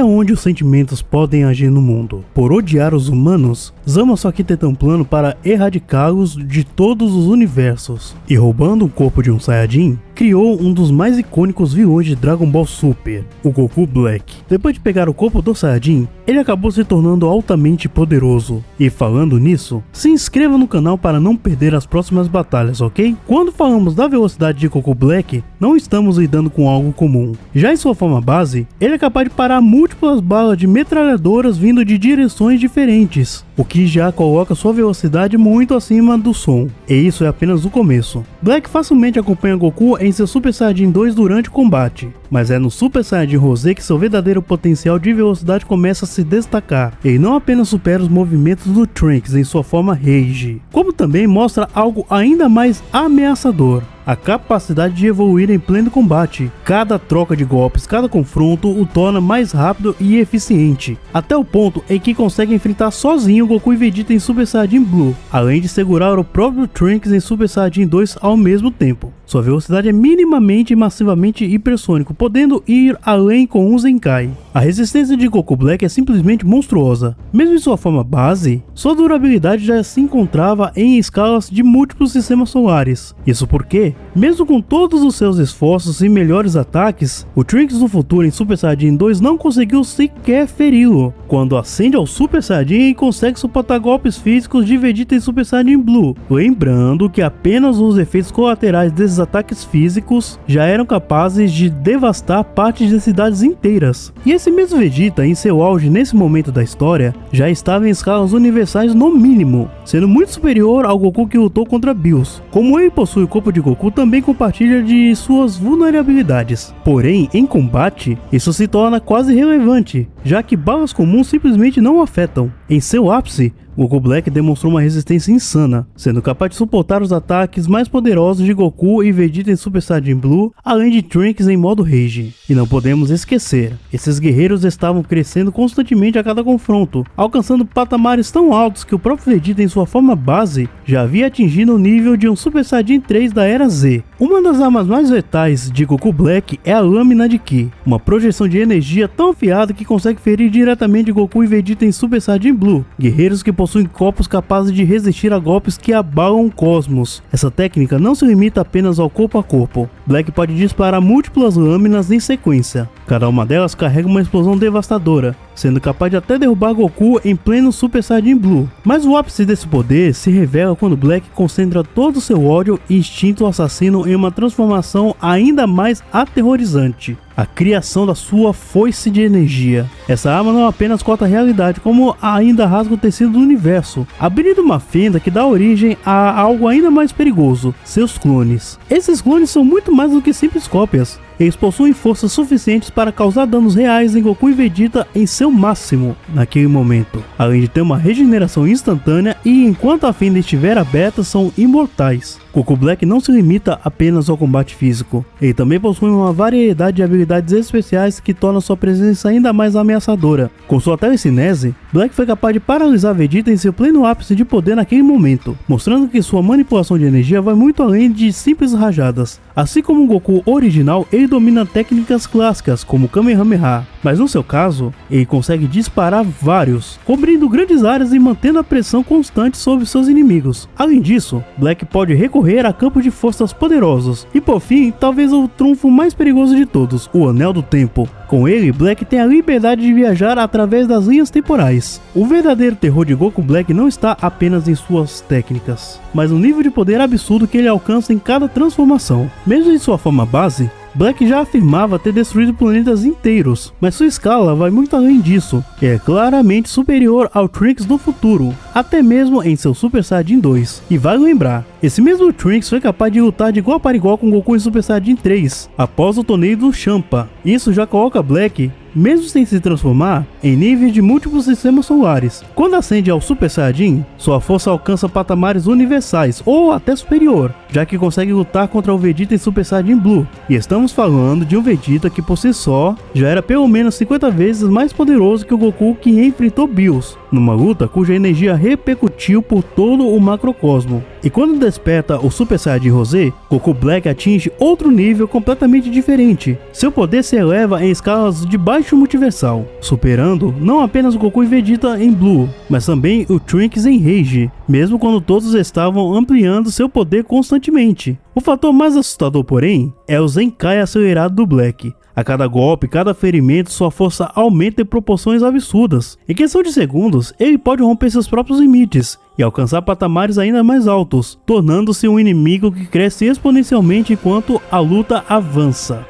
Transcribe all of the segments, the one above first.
onde os sentimentos podem agir no mundo. Por odiar os humanos, Zama só arquitetou um plano para erradicá-los de todos os universos. E roubando o corpo de um Saiyajin, criou um dos mais icônicos vilões de Dragon Ball Super, o Goku Black. Depois de pegar o corpo do Saiyajin, ele acabou se tornando altamente poderoso. E falando nisso, se inscreva no canal para não perder as próximas batalhas, ok? Quando falamos da velocidade de Goku Black, não estamos lidando com algo comum. Já em sua forma base, ele é capaz de parar múltiplas balas de metralhadoras vindo de direções diferentes, o que já coloca sua velocidade muito acima do som. E isso é apenas o começo. Black facilmente acompanha Goku em seu Super Saiyajin 2 durante o combate, mas é no Super Saiyajin Rosé que seu verdadeiro potencial de velocidade começa a se destacar. Ele não apenas supera os movimentos do Trunks em sua forma Rage, como também mostra algo ainda mais ameaçador: a capacidade de evoluir em pleno combate. Cada troca de golpes, cada confronto o torna mais rápido e eficiente, até o ponto em que consegue enfrentar sozinho Goku e Vegeta em Super Saiyajin Blue, além de segurar o próprio Trunks em Super Saiyajin 2 ao mesmo tempo. Sua velocidade é minimamente e massivamente hipersônico, podendo ir além com um Zenkai. A resistência de Goku Black é simplesmente monstruosa. Mesmo em sua forma base, sua durabilidade já se encontrava em escalas de múltiplos sistemas solares. Isso porque, mesmo com todos os seus esforços e melhores ataques, o Trunks do futuro em Super Saiyajin 2 não conseguiu sequer feri-lo. Quando ascende ao Super Saiyajin e consegue suportar golpes físicos de Vegeta em Super Saiyajin Blue. Lembrando que apenas os efeitos colaterais desses ataques físicos já eram capazes de devastar partes de cidades inteiras. E esse mesmo Vegeta, em seu auge nesse momento da história, já estava em escalas universais no mínimo, sendo muito superior ao Goku que lutou contra Bills. Como ele possui o corpo de Goku, também compartilha de suas vulnerabilidades. Porém, em combate, isso se torna quase irrelevante, já que balas comuns simplesmente não o afetam. Em seu ápice, Goku Black demonstrou uma resistência insana, sendo capaz de suportar os ataques mais poderosos de Goku e Vegeta em Super Saiyajin Blue, além de Trunks em modo Rage. E não podemos esquecer, esses guerreiros estavam crescendo constantemente a cada confronto, alcançando patamares tão altos que o próprio Vegeta em sua forma base já havia atingido o nível de um Super Saiyajin 3 da Era Z. Uma das armas mais letais de Goku Black é a Lâmina de Ki, uma projeção de energia tão afiada que consegue ferir diretamente Goku e Vegeta em Super Saiyajin Blue, guerreiros que possuem corpos capazes de resistir a golpes que abalam o cosmos. Essa técnica não se limita apenas ao corpo a corpo. Black pode disparar múltiplas lâminas em sequência. Cada uma delas carrega uma explosão devastadora, sendo capaz de até derrubar Goku em pleno Super Saiyajin Blue. Mas o ápice desse poder se revela quando Black concentra todo o seu ódio e instinto assassino em uma transformação ainda mais aterrorizante: a criação da sua foice de energia. Essa arma não apenas corta a realidade, como ainda rasga o tecido do universo, abrindo uma fenda que dá origem a algo ainda mais perigoso: seus clones. Esses clones são muito mais do que simples cópias. Eles possuem forças suficientes para causar danos reais em Goku e Vegeta em seu máximo naquele momento, além de ter uma regeneração instantânea e, enquanto a fenda estiver aberta, são imortais. Goku Black não se limita apenas ao combate físico, ele também possui uma variedade de habilidades especiais que tornam sua presença ainda mais ameaçadora. Com sua telecinese, Black foi capaz de paralisar Vegeta em seu pleno ápice de poder naquele momento, mostrando que sua manipulação de energia vai muito além de simples rajadas. Assim como o Goku original, ele domina técnicas clássicas como Kamehameha, mas no seu caso, ele consegue disparar vários, cobrindo grandes áreas e mantendo a pressão constante sobre seus inimigos. Além disso, Black pode recorrer a campos de forças poderosos. E por fim, talvez o trunfo mais perigoso de todos, o Anel do Tempo. Com ele, Black tem a liberdade de viajar através das linhas temporais. O verdadeiro terror de Goku Black não está apenas em suas técnicas, mas no nível de poder absurdo que ele alcança em cada transformação. Mesmo em sua forma base, Black já afirmava ter destruído planetas inteiros, mas sua escala vai muito além disso, e é claramente superior ao Trunks do futuro, até mesmo em seu Super Saiyajin 2. E vale lembrar, esse mesmo Trunks foi capaz de lutar de igual para igual com Goku em Super Saiyajin 3, após o torneio do Champa. Isso já coloca Black, mesmo sem se transformar, em níveis de múltiplos sistemas solares. Quando ascende ao Super Saiyajin, sua força alcança patamares universais ou até superior, já que consegue lutar contra o Vegeta em Super Saiyajin Blue. E estamos estamos falando de um Vegeta que por si só já era pelo menos 50 vezes mais poderoso que o Goku que enfrentou Bills, numa luta cuja energia repercutiu por todo o macrocosmo. E quando desperta o Super Saiyajin Rosé, Goku Black atinge outro nível completamente diferente. Seu poder se eleva em escalas de baixo multiversal, superando não apenas o Goku e Vegeta em Blue, mas também o Trunks em Rage, mesmo quando todos estavam ampliando seu poder constantemente. O fator mais assustador, porém, é o Zenkai acelerado do Black. A cada golpe, cada ferimento, sua força aumenta em proporções absurdas. Em questão de segundos, ele pode romper seus próprios limites e alcançar patamares ainda mais altos, tornando-se um inimigo que cresce exponencialmente enquanto a luta avança.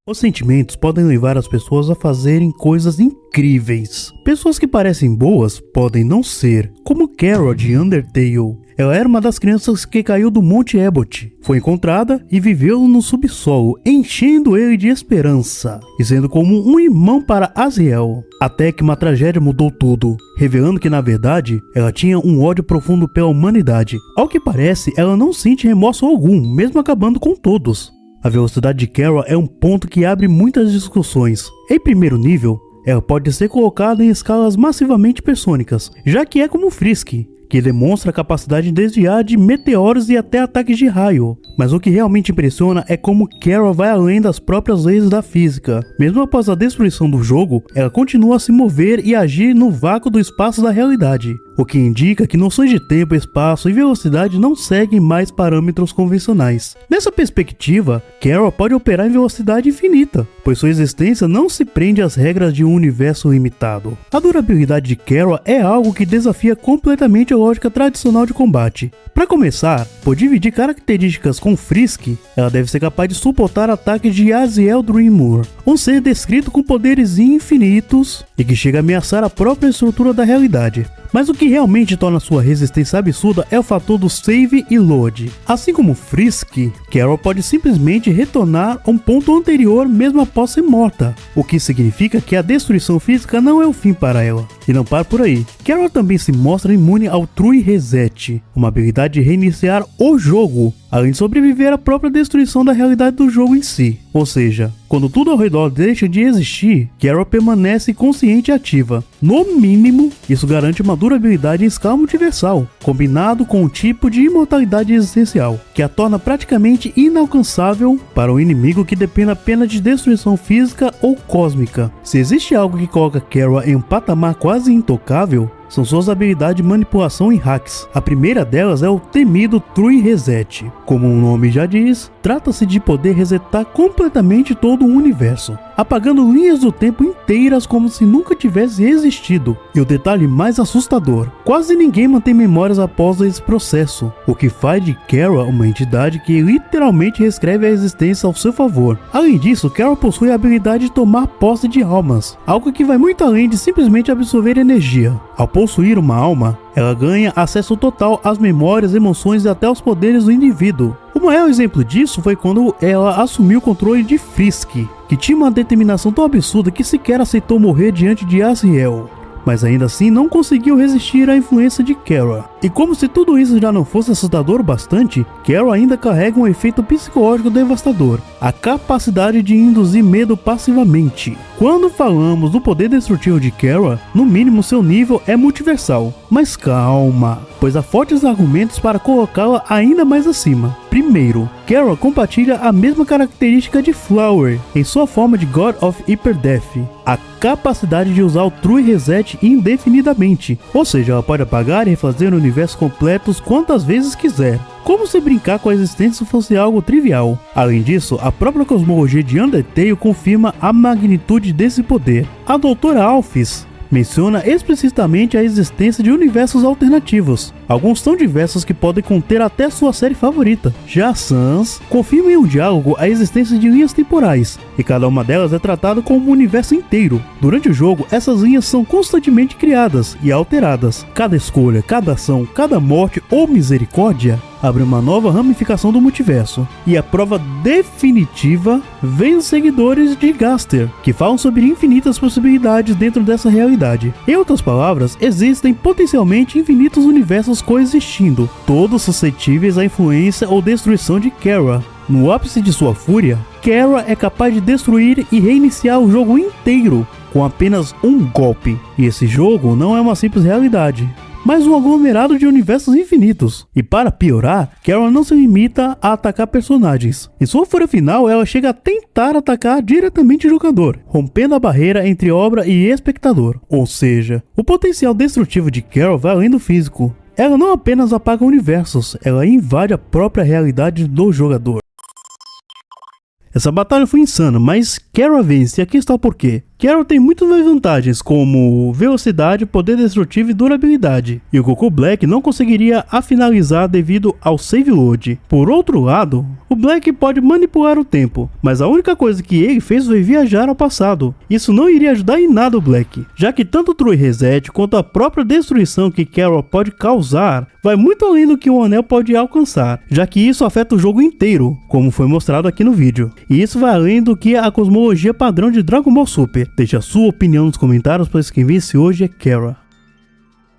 Os sentimentos podem levar as pessoas a fazerem coisas incríveis. Pessoas que parecem boas podem não ser, como Carol de Undertale. Ela era uma das crianças que caiu do Monte Ebot, foi encontrada e viveu no subsolo, enchendo ele de esperança, e sendo como um irmão para Aziel. Até que uma tragédia mudou tudo, revelando que na verdade, ela tinha um ódio profundo pela humanidade. Ao que parece, ela não sente remorso algum, mesmo acabando com todos. A velocidade de Carol é um ponto que abre muitas discussões. Em primeiro nível, ela pode ser colocada em escalas massivamente persônicas, já que é como Frisk, que demonstra a capacidade de desviar de meteoros e até ataques de raio. Mas o que realmente impressiona é como Carol vai além das próprias leis da física. Mesmo após a destruição do jogo, ela continua a se mover e agir no vácuo do espaço da realidade, o que indica que noções de tempo, espaço e velocidade não seguem mais parâmetros convencionais. Nessa perspectiva, Carol pode operar em velocidade infinita, pois sua existência não se prende às regras de um universo limitado. A durabilidade de Carol é algo que desafia completamente a lógica tradicional de combate. Para começar, por dividir características com Frisk, ela deve ser capaz de suportar ataques de Aziel Dreamer, um ser descrito com poderes infinitos e que chega a ameaçar a própria estrutura da realidade. Mas o que realmente torna sua resistência absurda é o fator do save e load. Assim como Frisk, Carol pode simplesmente retornar a um ponto anterior mesmo após ser morta, o que significa que a destruição física não é o fim para ela. E não para por aí. Carol também se mostra imune ao True Reset, uma habilidade de reiniciar o jogo, além de sobreviver à própria destruição da realidade do jogo em si. Ou seja, quando tudo ao redor deixa de existir, Carol permanece consciente e ativa. No mínimo, isso garante uma durabilidade em escala multiversal, combinado com um tipo de imortalidade existencial, que a torna praticamente inalcançável para um inimigo que depende apenas de destruição física ou cósmica. Se existe algo que coloca Carol em um patamar quase intocável, são suas habilidades de manipulação e hacks. A primeira delas é o temido True Reset. Como o nome já diz, trata-se de poder resetar completamente todo o universo, apagando linhas do tempo inteiras como se nunca tivesse existido. E o detalhe mais assustador, quase ninguém mantém memórias após esse processo, o que faz de Carol uma entidade que literalmente reescreve a existência ao seu favor. Além disso, Carol possui a habilidade de tomar posse de almas, algo que vai muito além de simplesmente absorver energia. Ao possuir uma alma, ela ganha acesso total às memórias, emoções e até aos poderes do indivíduo. O maior exemplo disso foi quando ela assumiu o controle de Frisk, que tinha uma determinação tão absurda que sequer aceitou morrer diante de Aziel, mas ainda assim não conseguiu resistir à influência de Carol. E como se tudo isso já não fosse assustador o bastante, Carol ainda carrega um efeito psicológico devastador, a capacidade de induzir medo passivamente. Quando falamos do poder destrutivo de Carol, no mínimo seu nível é multiversal. Mas calma, pois há fortes argumentos para colocá-la ainda mais acima. Primeiro, Carol compartilha a mesma característica de Flower em sua forma de God of Hyper Death, a capacidade de usar o True Reset indefinidamente, ou seja, ela pode apagar e refazer o universo completos quantas vezes quiser, como se brincar com a existência fosse algo trivial. Além disso, a própria cosmologia de Undertale confirma a magnitude desse poder. A doutora Alphys menciona explicitamente a existência de universos alternativos, alguns tão diversos que podem conter até sua série favorita. Já Sans confirma em um diálogo a existência de linhas temporais, e cada uma delas é tratada como um universo inteiro. Durante o jogo, essas linhas são constantemente criadas e alteradas. Cada escolha, cada ação, cada morte ou misericórdia abre uma nova ramificação do multiverso. E a prova definitiva vem dos seguidores de Gaster, que falam sobre infinitas possibilidades dentro dessa realidade. Em outras palavras, existem potencialmente infinitos universos coexistindo, todos suscetíveis à influência ou destruição de Kara. No ápice de sua fúria, Kara é capaz de destruir e reiniciar o jogo inteiro com apenas um golpe. E esse jogo não é uma simples realidade, mas um aglomerado de universos infinitos. E para piorar, Kara não se limita a atacar personagens. Em sua fúria final, ela chega a tentar atacar diretamente o jogador, rompendo a barreira entre obra e espectador. Ou seja, o potencial destrutivo de Kara vai além do físico. Ela não apenas apaga universos, ela invade a própria realidade do jogador. Essa batalha foi insana, mas Kara vence, e aqui está o porquê. Kara tem muitas mais vantagens, como velocidade, poder destrutivo e durabilidade, e o Goku Black não conseguiria a finalizar devido ao save load. Por outro lado, o Black pode manipular o tempo, mas a única coisa que ele fez foi viajar ao passado. Isso não iria ajudar em nada o Black, já que tanto o True Reset quanto a própria destruição que Kara pode causar vai muito além do que o anel pode alcançar, já que isso afeta o jogo inteiro, como foi mostrado aqui no vídeo. E isso vai além do que a cosmologia padrão de Dragon Ball Super. Deixe a sua opinião nos comentários, pois quem vence hoje é Kara.